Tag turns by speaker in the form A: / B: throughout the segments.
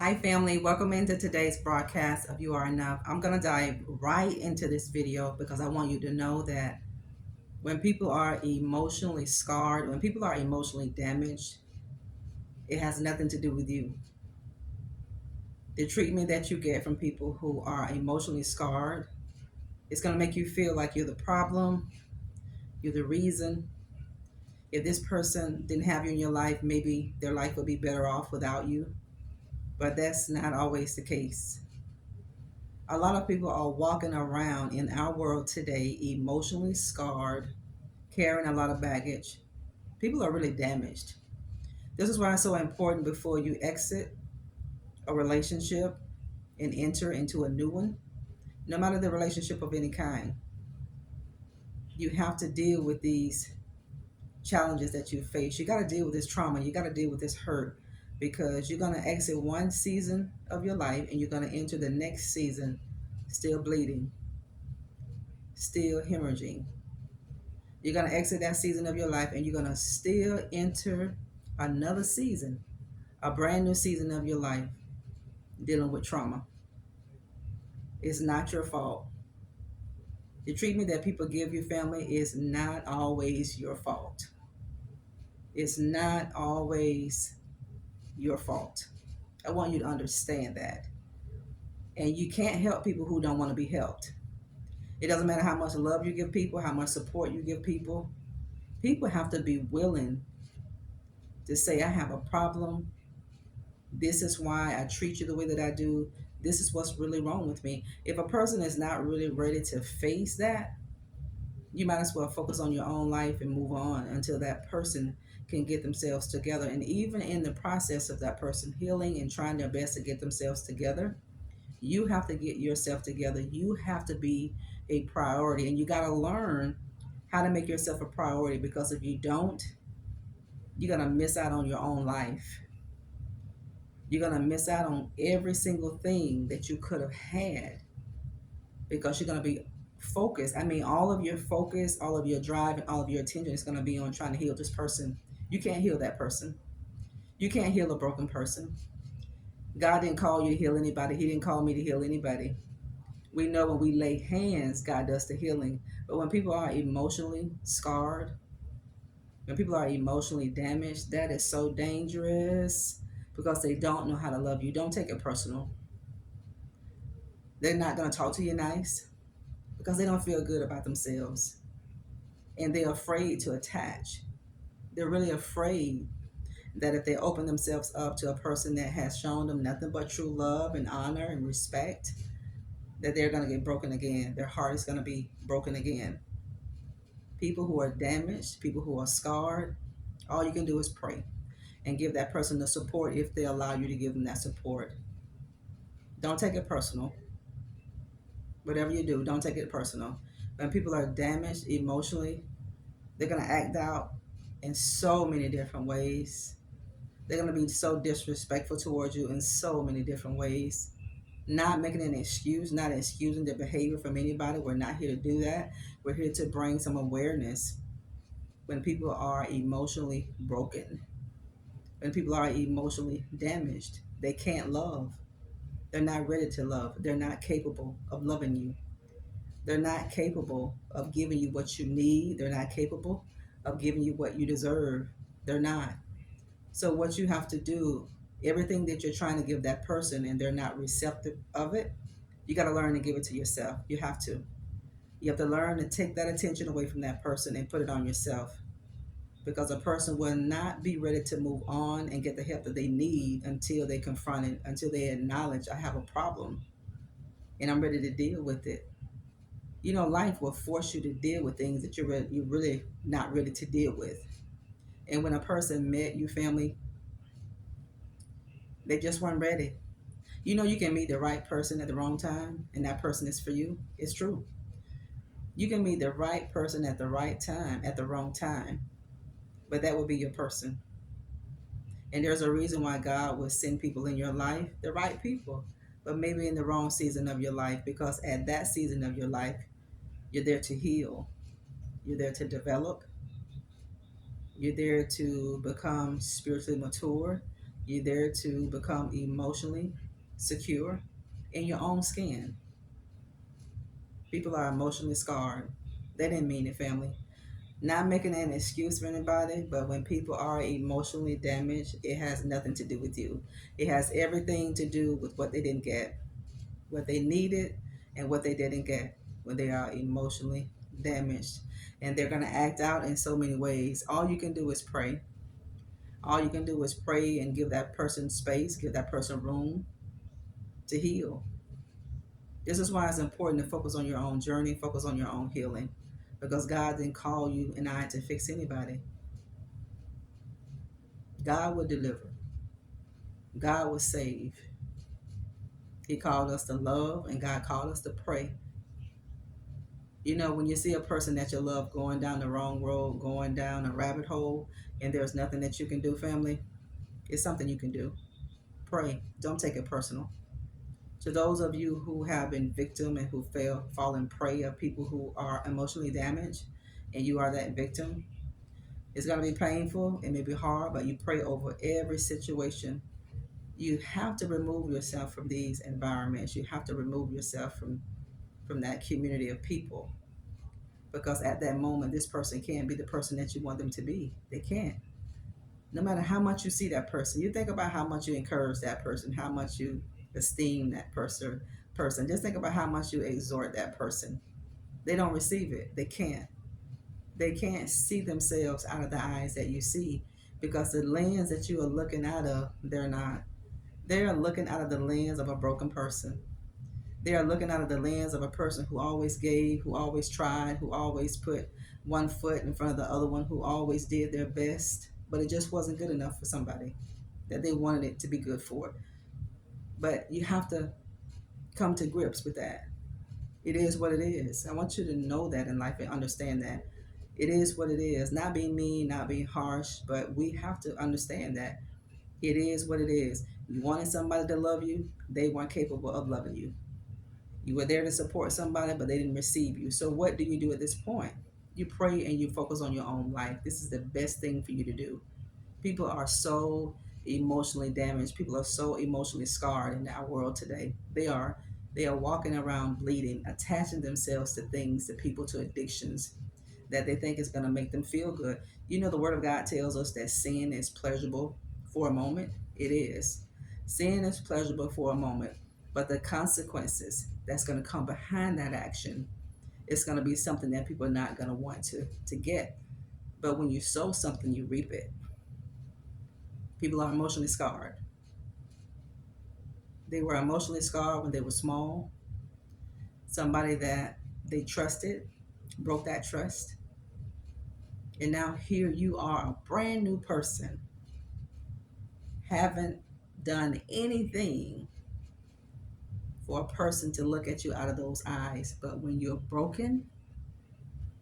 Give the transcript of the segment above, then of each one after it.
A: Hi, family. Welcome into today's broadcast of You Are Enough. I'm going to dive right into this video because I want you to know that when people are emotionally scarred, when people are emotionally damaged, it has nothing to do with you. The treatment that you get from people who are emotionally scarred is going to make you feel like you're the problem, you're the reason. If this person didn't have you in your life, maybe their life would be better off without you. But that's not always the case. A lot of people are walking around in our world today emotionally scarred, carrying a lot of baggage. People are really damaged. This is why it's so important before you exit a relationship and enter into a new one, no matter the relationship of any kind. You have to deal with these challenges that you face. You got to deal with this trauma. You got to deal with this hurt because you're going to exit one season of your life and you're going to enter the next season still bleeding, still hemorrhaging. You're going to exit that season of your life and you're going to still enter another season, a brand new season of your life dealing with trauma. It's not your fault. The treatment that people give your family is not always your fault. It's not always your fault. I want you to understand that. And you can't help people who don't want to be helped. It doesn't matter how much love you give people, how much support you give people. People have to be willing to say, I have a problem. This is why I treat you the way that I do. This is what's really wrong with me. If a person is not really ready to face that, you might as well focus on your own life and move on until that person can get themselves together. And even in the process of that person healing and trying their best to get themselves together, you have to get yourself together. You have to be a priority. And you got to learn how to make yourself a priority because if you don't, you're going to miss out on your own life. You're going to miss out on every single thing that you could have had because you're going to be focused. I mean, all of your focus, all of your drive, and all of your attention is going to be on trying to heal this person. You can't heal that person. You can't heal a broken person. God didn't call you to heal anybody. He didn't call me to heal anybody. We know when we lay hands, God does the healing. But when people are emotionally scarred, when people are emotionally damaged, that is so dangerous because they don't know how to love you. Don't take it personal. They're not going to talk to you nice because they don't feel good about themselves and they're afraid to attach. They're really afraid that if they open themselves up to a person that has shown them nothing but true love and honor and respect, that they're going to get broken again. Their heart is going to be broken again. People who are damaged, people who are scarred, all you can do is pray and give that person the support if they allow you to give them that support. Don't take it personal. Whatever you do, don't take it personal. When people are damaged emotionally, they're going to act out in so many different ways. They're going to be so disrespectful towards you in so many different ways. Not making an excuse, not excusing their behavior from anybody. We're not here to do that. We're here to bring some awareness when people are emotionally broken, when people are emotionally damaged. They can't love. They're not ready to love. They're not capable of loving you. They're not capable of giving you what you need. They're not capable of giving you what you deserve. They're not. So, what you have to do, everything that you're trying to give that person and they're not receptive of it, you got to learn to give it to yourself. You have to. You have to learn to take that attention away from that person and put it on yourself because a person will not be ready to move on and get the help that they need until they confront it, until they acknowledge I have a problem and I'm ready to deal with it. You know, life will force you to deal with things that you're really not ready to deal with. And when a person met you, family, they just weren't ready. You know, you can meet the right person at the wrong time, and that person is for you. It's true. You can meet the right person at the right time at the wrong time, but that will be your person. And there's a reason why God will send people in your life, the right people, but maybe in the wrong season of your life, because at that season of your life, you're there to heal, you're there to develop, you're there to become spiritually mature, You're there to become emotionally secure in your own skin. People are emotionally scarred. They didn't mean it, family. Not making an excuse for anybody, but when people are emotionally damaged, it has nothing to do with you. It has everything to do with what they didn't get, what they needed, and what they didn't get when they are emotionally damaged. And they're going to act out in so many ways. All you can do is pray. All you can do is pray and give that person space, give that person room to heal. This is why it's important to focus on your own journey, focus on your own healing, because God didn't call you and I to fix anybody. God will deliver, God will save. He called us to love, and God called us to pray. You know, when you see a person that you love going down the wrong road, going down a rabbit hole, and there's nothing that you can do, family, it's something you can do. Pray. Don't take it personal. To those of you who have been victim and who fallen prey of people who are emotionally damaged, and you are that victim, it's going to be painful. It may be hard, but you pray over every situation. You have to remove yourself from these environments. You have to remove yourself from that community of people, because at that moment, this person can't be the person that you want them to be. They can't. No matter how much you see that person, you think about how much you encourage that person, how much you esteem that person. Just think about how much you exhort that person. They don't receive it. They can't. They can't see themselves out of the eyes that you see, because the lens that you are looking out of, they're not. They are looking out of the lens of a broken person. They are looking out of the lens of a person who always gave, who always tried, who always put one foot in front of the other one, who always did their best, but it just wasn't good enough for somebody that they wanted it to be good for. But you have to come to grips with that. It is what it is. I want you to know that in life and understand that. It is what it is. Not being mean, not being harsh, but we have to understand that it is what it is. You wanted somebody to love you, they weren't capable of loving you. You were there to support somebody, but they didn't receive you. So what do you do at this point? You pray and you focus on your own life. This is the best thing for you to do. People are so emotionally damaged. People are so emotionally scarred in our world today. They are walking around bleeding, attaching themselves to things, to people, to addictions that they think is going to make them feel good. You know, the Word of God tells us that sin is pleasurable for a moment. It is. Sin is pleasurable for a moment, but the consequences that's going to come behind that action, it's going to be something that people are not going to want to get. But when you sow something, you reap it. People are emotionally scarred. They were emotionally scarred when they were small. Somebody that they trusted broke that trust. And now here you are, a brand new person, haven't done anything for a person to look at you out of those eyes. But when you're broken,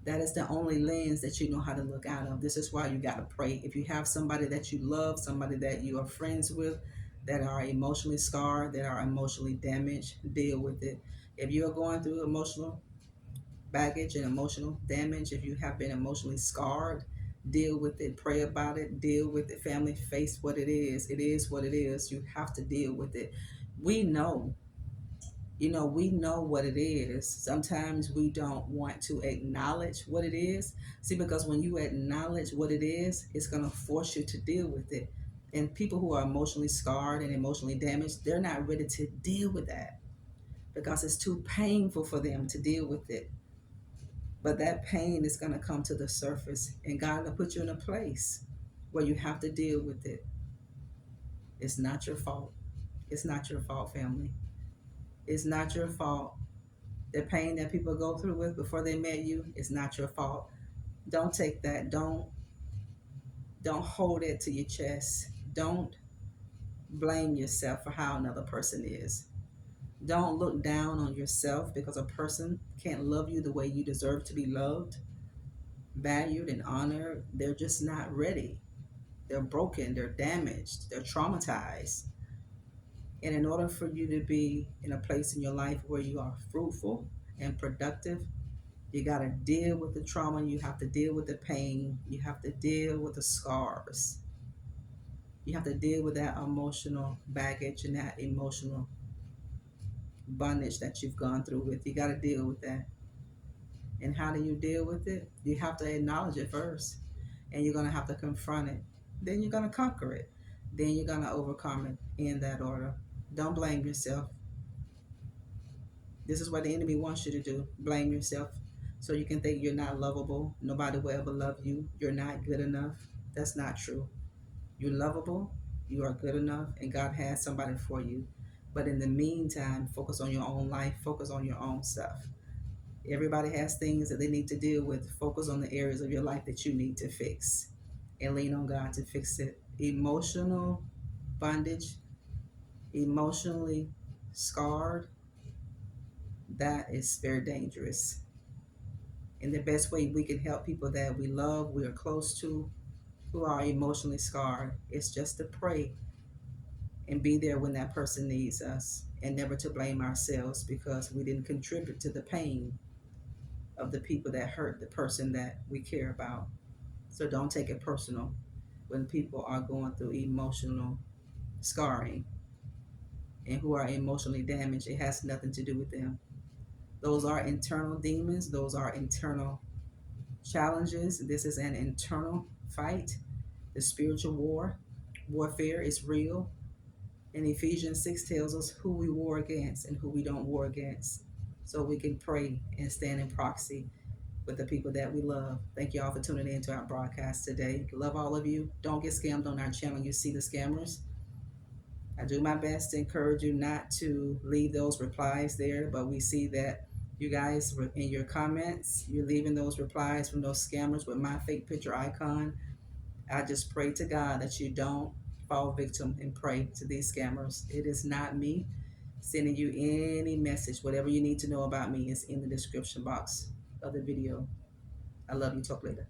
A: that is the only lens that you know how to look out of. This is why you got to pray. If you have somebody that you love, somebody that you are friends with, that are emotionally scarred, that are emotionally damaged, deal with it. If you are going through emotional baggage and emotional damage, if you have been emotionally scarred, deal with it, pray about it, deal with it. Family, face what it is. It is what it is. You have to deal with it. We know, we know what it is. Sometimes we don't want to acknowledge what it is. See, because when you acknowledge what it is, it's going to force you to deal with it. And people who are emotionally scarred and emotionally damaged, they're not ready to deal with that because it's too painful for them to deal with it. But that pain is going to come to the surface, and God will put you in a place where you have to deal with it. It's not your fault. It's not your fault, family. It's not your fault. The pain that people go through with before they met you is not your fault. Don't take that. Don't hold it to your chest. Don't blame yourself for how another person is. Don't look down on yourself because a person can't love you the way you deserve to be loved, valued, and honored. They're just not ready. They're broken, they're damaged, they're traumatized. And in order for you to be in a place in your life where you are fruitful and productive, you got to deal with the trauma, you have to deal with the pain, you have to deal with the scars. You have to deal with that emotional baggage and that emotional bondage that you've gone through with. You got to deal with that. And how do you deal with it? You have to acknowledge it first, and you're going to have to confront it. Then you're going to conquer it. Then you're going to overcome it in that order. Don't blame yourself. This is what the enemy wants you to do: blame yourself. So you can think you're not lovable. Nobody will ever love you. You're not good enough. That's not true. You're lovable. You are good enough, and God has somebody for you. But in the meantime, focus on your own life. Focus on your own stuff. Everybody has things that they need to deal with. Focus on the areas of your life that you need to fix and lean on God to fix it. Emotional bondage, emotionally scarred, that is very dangerous. And the best way we can help people that we love, we are close to, who are emotionally scarred, is just to pray and be there when that person needs us, and never to blame ourselves because we didn't contribute to the pain of the people that hurt the person that we care about. So don't take it personal when people are going through emotional scarring and who are emotionally damaged. It has nothing to do with them. Those are internal demons, those are internal challenges. This is an internal fight. The spiritual warfare is real. And Ephesians 6 tells us who we war against and who we don't war against. So we can pray and stand in proxy with the people that we love. Thank you all for tuning in to our broadcast today. Love all of you. Don't get scammed on our channel. You see the scammers. I do my best to encourage you not to leave those replies there, but we see that you guys in your comments, you're leaving those replies from those scammers with my fake picture icon. I just pray to God that you don't fall victim and pray to these scammers. It is not me sending you any message. Whatever you need to know about me is in the description box of the video. I love you. Talk later.